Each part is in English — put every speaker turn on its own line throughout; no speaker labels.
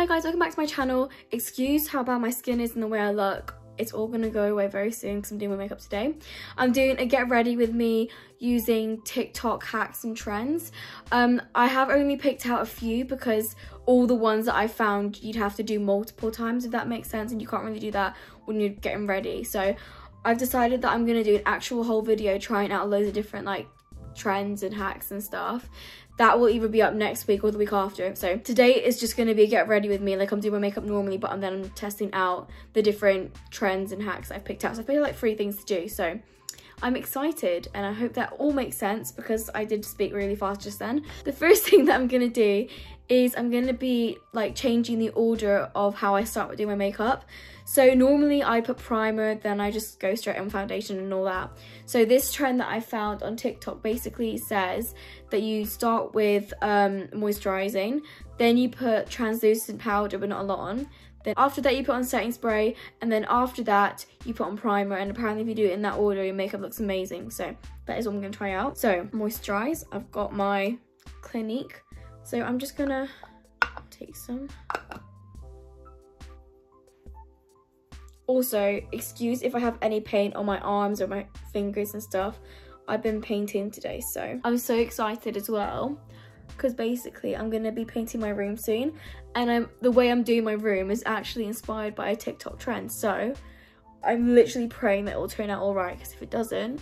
Hi guys, welcome back to my channel. Excuse how bad my skin is and the way I look. It's all gonna go away very soon because I'm doing my makeup today. I'm doing a get ready with me using TikTok hacks and trends. I have only picked out a few because all the ones that I found you'd have to do multiple times, if that makes sense, and you can't really do that when you're getting ready. So I've decided that I'm gonna do an actual whole video trying out loads of different like trends and hacks and stuff. That will either be up next week or the week after. So today is just going to be a get ready with me, like I'm doing my makeup normally, but then I'm testing out the different trends and hacks I've picked out. So I feel like 3 things to do, so I'm excited and I hope that all makes sense because I did speak really fast just then. The first thing that I'm going to do is I'm going to be like changing the order of how I start with doing my makeup. So normally I put primer, then I just go straight on foundation and all that. So this trend that I found on TikTok basically says that you start with moisturizing, then you put translucent powder but not a lot on, then after that you put on setting spray, and then after that you put on primer, and apparently if you do it in that order your makeup looks amazing. So that is what I'm going to try out. So moisturize, I've got my Clinique, so I'm just gonna take some. Also, excuse if I have any paint on my arms or my fingers and stuff. I've been painting today, so I'm so excited as well because basically I'm gonna be painting my room soon, and the way I'm doing my room is actually inspired by a TikTok trend. So I'm literally praying that it will turn out all right, because if it doesn't,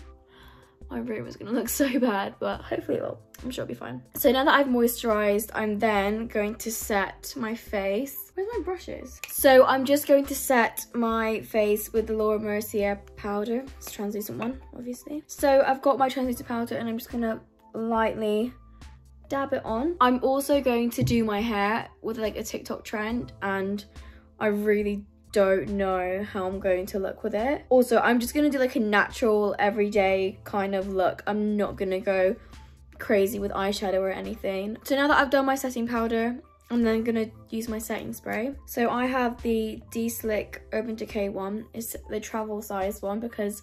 my room is gonna look so bad, but hopefully it will. I'm sure it'll be fine. So now that I've moisturized, I'm then going to set my face. Where's my brushes? So I'm just going to set my face with the Laura Mercier powder. It's a translucent one, obviously. So I've got my translucent powder and I'm just gonna lightly dab it on. I'm also going to do my hair with like a TikTok trend, and I really don't know how I'm going to look with it. Also, I'm just gonna do like a natural everyday kind of look. I'm not gonna go crazy with eyeshadow or anything. So now that I've done my setting powder, I'm then gonna use my setting spray. So I have the D-Slick Urban Decay one. It's the travel size one because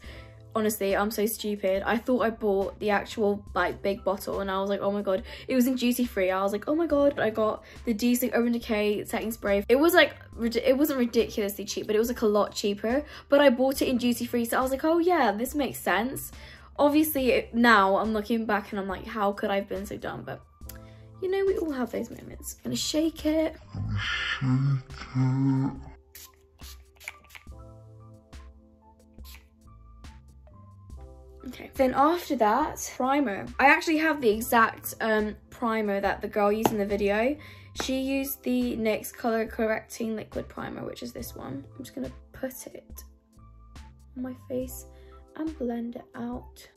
honestly, I'm so stupid. I thought I bought the actual like big bottle and I was like, oh my god, it was in duty free. I was like, oh my god, I got the D-Slick Urban Decay setting spray. It was like, it wasn't ridiculously cheap, but it was like a lot cheaper. But I bought it in duty free, so I was like, oh yeah, this makes sense. Obviously now I'm looking back and I'm like, how could I have been so dumb? But you know, we all have those moments. I'm gonna shake it. Okay, then after that, primer. I actually have the exact primer that the girl used in the video. She used the NYX Color Correcting Liquid Primer, which is this one. I'm just gonna put it on my face and blend it out.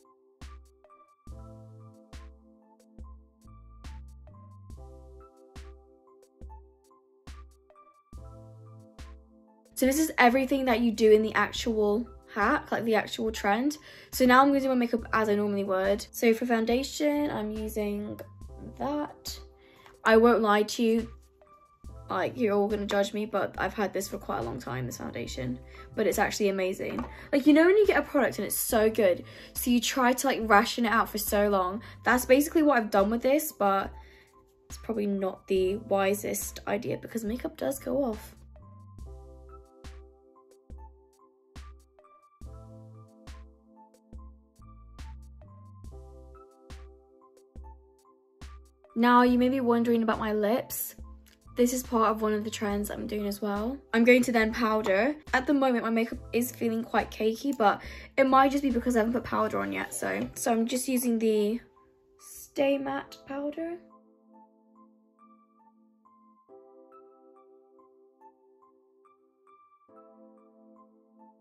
So this is everything that you do in the actual hack, like the actual trend. So now I'm going to do my makeup as I normally would. So for foundation, I'm using that. I won't lie to you, like you're all gonna judge me, but I've had this for quite a long time, this foundation, but it's actually amazing. Like, you know when you get a product and it's so good, so you try to like ration it out for so long. That's basically what I've done with this, but it's probably not the wisest idea because makeup does go off. Now, you may be wondering about my lips. This is part of one of the trends I'm doing as well. I'm going to then powder. At the moment, my makeup is feeling quite cakey, but it might just be because I haven't put powder on yet. So I'm just using the Stay Matte powder.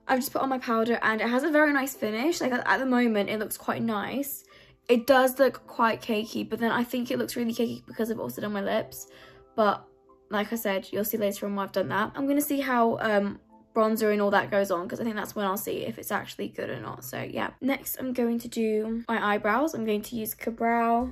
I've just put on my powder and it has a very nice finish. Like at the moment, it looks quite nice. It does look quite cakey, but then I think it looks really cakey because I've also done my lips. But like I said, you'll see later on when I've done that. I'm going to see how bronzer and all that goes on, because I think that's when I'll see if it's actually good or not. So yeah. Next, I'm going to do my eyebrows. I'm going to use Ka-Brow.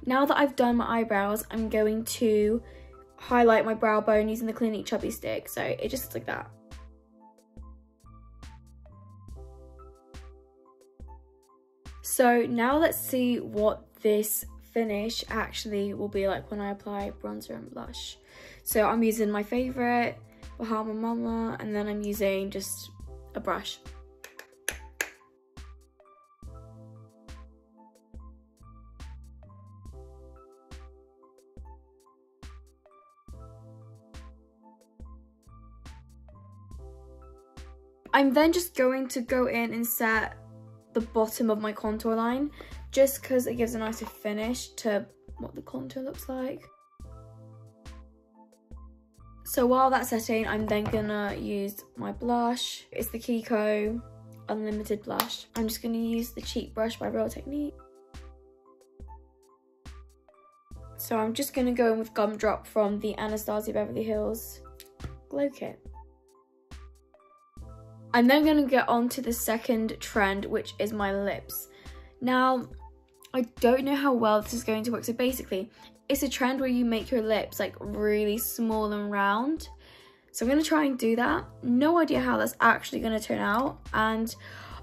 Now that I've done my eyebrows, I'm going to highlight my brow bone using the Clinique Chubby Stick. So it just looks like that. So now let's see what this finish actually will be like when I apply bronzer and blush. So I'm using my favourite Bahama Mama, and then I'm using just a brush. I'm then just going to go in and set the bottom of my contour line, just because it gives a nicer finish to what the contour looks like. So while that's setting, I'm then gonna use my blush. It's the Kiko Unlimited blush. I'm just gonna use the cheek brush by Real Technique. So I'm just gonna go in with Gumdrop from the Anastasia Beverly Hills Glow Kit. I'm then going to get on to the second trend, which is my lips. Now, I don't know how well this is going to work. So basically, it's a trend where you make your lips like really small and round. So I'm going to try and do that. No idea how that's actually going to turn out. And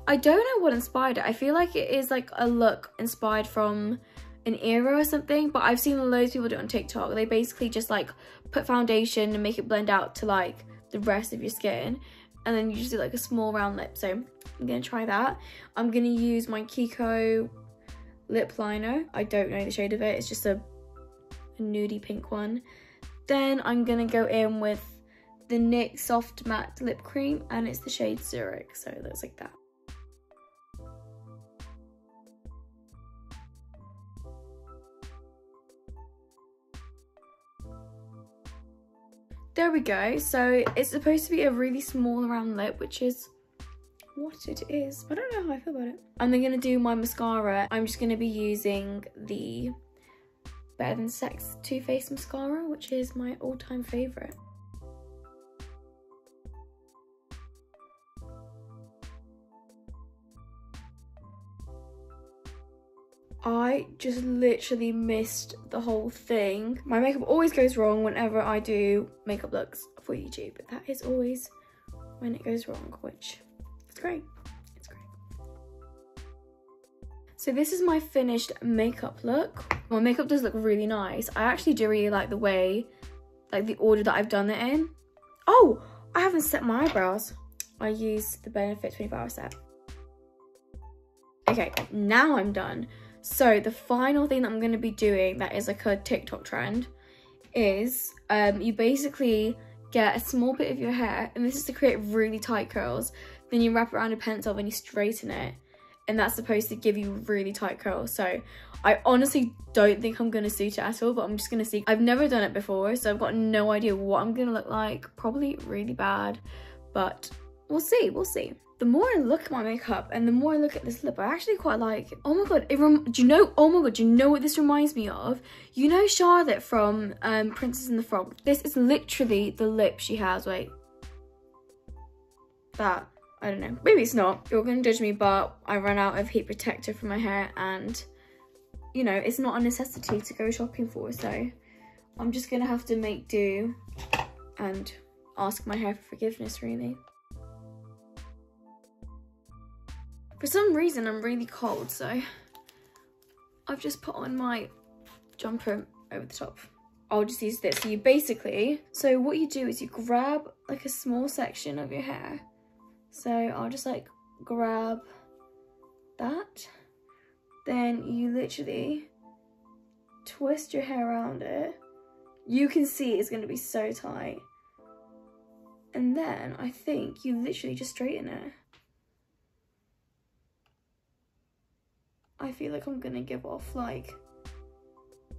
I don't know what inspired it. I feel like it is like a look inspired from an era or something. But I've seen loads of people do it on TikTok. They basically just like put foundation and make it blend out to like the rest of your skin. And then you just do like a small round lip. So I'm gonna try that. I'm gonna use my Kiko lip liner. I don't know the shade of it. It's just a nudie pink one. Then I'm gonna go in with the NYX Soft Matte Lip Cream, and it's the shade Zurich. So it looks like that. There we go. So it's supposed to be a really small round lip, which is what it is. I don't know how I feel about it. I'm then going to do my mascara. I'm just going to be using the Better Than Sex Too Faced mascara, which is my all-time favourite. I just literally missed the whole thing. My makeup always goes wrong whenever I do makeup looks for YouTube. But that is always when it goes wrong, which is great. It's great. So this is my finished makeup look. My makeup does look really nice. I actually do really like the way, like the order that I've done it in. Oh, I haven't set my eyebrows. I used the Benefit 24-hour set. Okay, now I'm done. So the final thing that I'm going to be doing that is like a TikTok trend is you basically get a small bit of your hair, and this is to create really tight curls. Then you wrap it around a pencil and you straighten it, and that's supposed to give you really tight curls. So I honestly don't think I'm going to suit it at all, but I'm just going to see. I've never done it before, so I've got no idea what I'm going to look like. Probably really bad, but we'll see, we'll see. The more I look at my makeup and the more I look at this lip, I actually quite like it. Oh my god, do you know, oh my god, do you know what this reminds me of? You know Charlotte from Princess and the Frog? This is literally the lip she has, wait. That, I don't know, maybe it's not. You're gonna judge me, but I ran out of heat protector for my hair, and you know, it's not a necessity to go shopping for, so I'm just gonna have to make do and ask my hair for forgiveness, really. For some reason, I'm really cold, so I've just put on my jumper over the top. I'll just use this. So you basically, so what you do is you grab like a small section of your hair. So I'll just like grab that. Then you literally twist your hair around it. You can see it's going to be so tight. And then I think you literally just straighten it. I feel like I'm gonna give off like,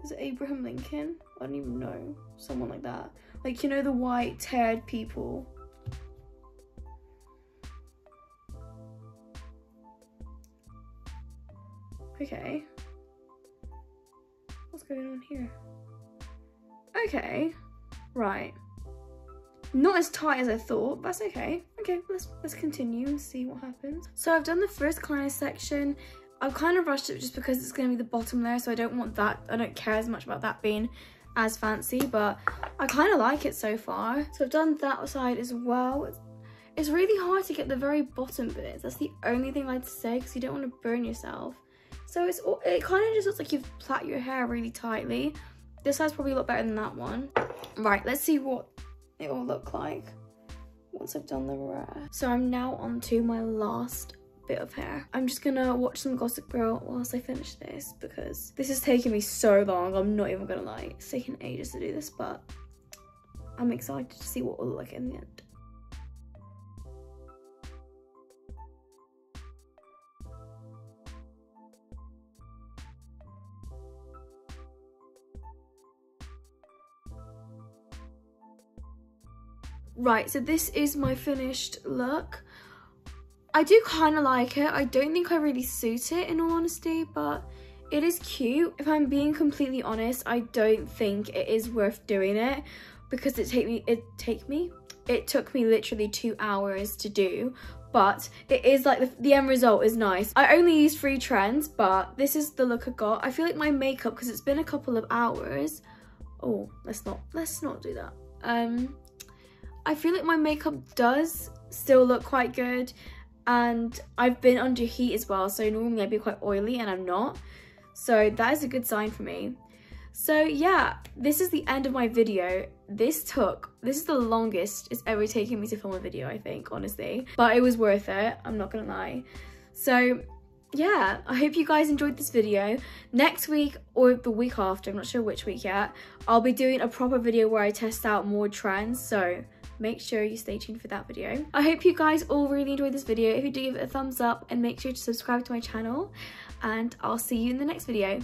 is it Abraham Lincoln? I don't even know, someone like that. Like, you know, the white haired people. Okay. What's going on here? Okay, right. Not as tight as I thought, but that's okay. Okay, let's continue and see what happens. So I've done the first kind of section. I've kind of rushed it just because it's going to be the bottom layer, so I don't want that, I don't care as much about that being as fancy, but I kind of like it so far. So I've done that side as well. It's really hard to get the very bottom bits. That's the only thing I'd say, because you don't want to burn yourself. So it kind of just looks like you've plait your hair really tightly. This side's probably a lot better than that one. Right, let's see what it will look like once I've done the rest. So I'm now on to my last bit of hair. I'm just gonna watch some Gossip Girl whilst I finish this because this is taking me so long. I'm not even gonna lie. It's taking ages to do this, but I'm excited to see what it will look like in the end. Right, so this is my finished look. I do kind of like it. I don't think I really suit it in all honesty, but it is cute. If I'm being completely honest, I don't think it is worth doing it because it took me literally 2 hours to do, but it is like the end result is nice. I only used 3 trends, but this is the look I got. I feel like my makeup, because it's been a couple of hours. Oh, let's not do that. I feel like my makeup does still look quite good, and I've been under heat as well, so normally I'd be quite oily and I'm not, so that is a good sign for me. So yeah, this is the end of my video. This is the longest it's ever taken me to film a video, I think, honestly, but it was worth it, I'm not gonna lie. So yeah, I hope you guys enjoyed this video. Next week or the week after, I'm not sure which week yet, I'll be doing a proper video where I test out more trends, so make sure you stay tuned for that video. I hope you guys all really enjoyed this video. If you do, give it a thumbs up and make sure to subscribe to my channel, and I'll see you in the next video.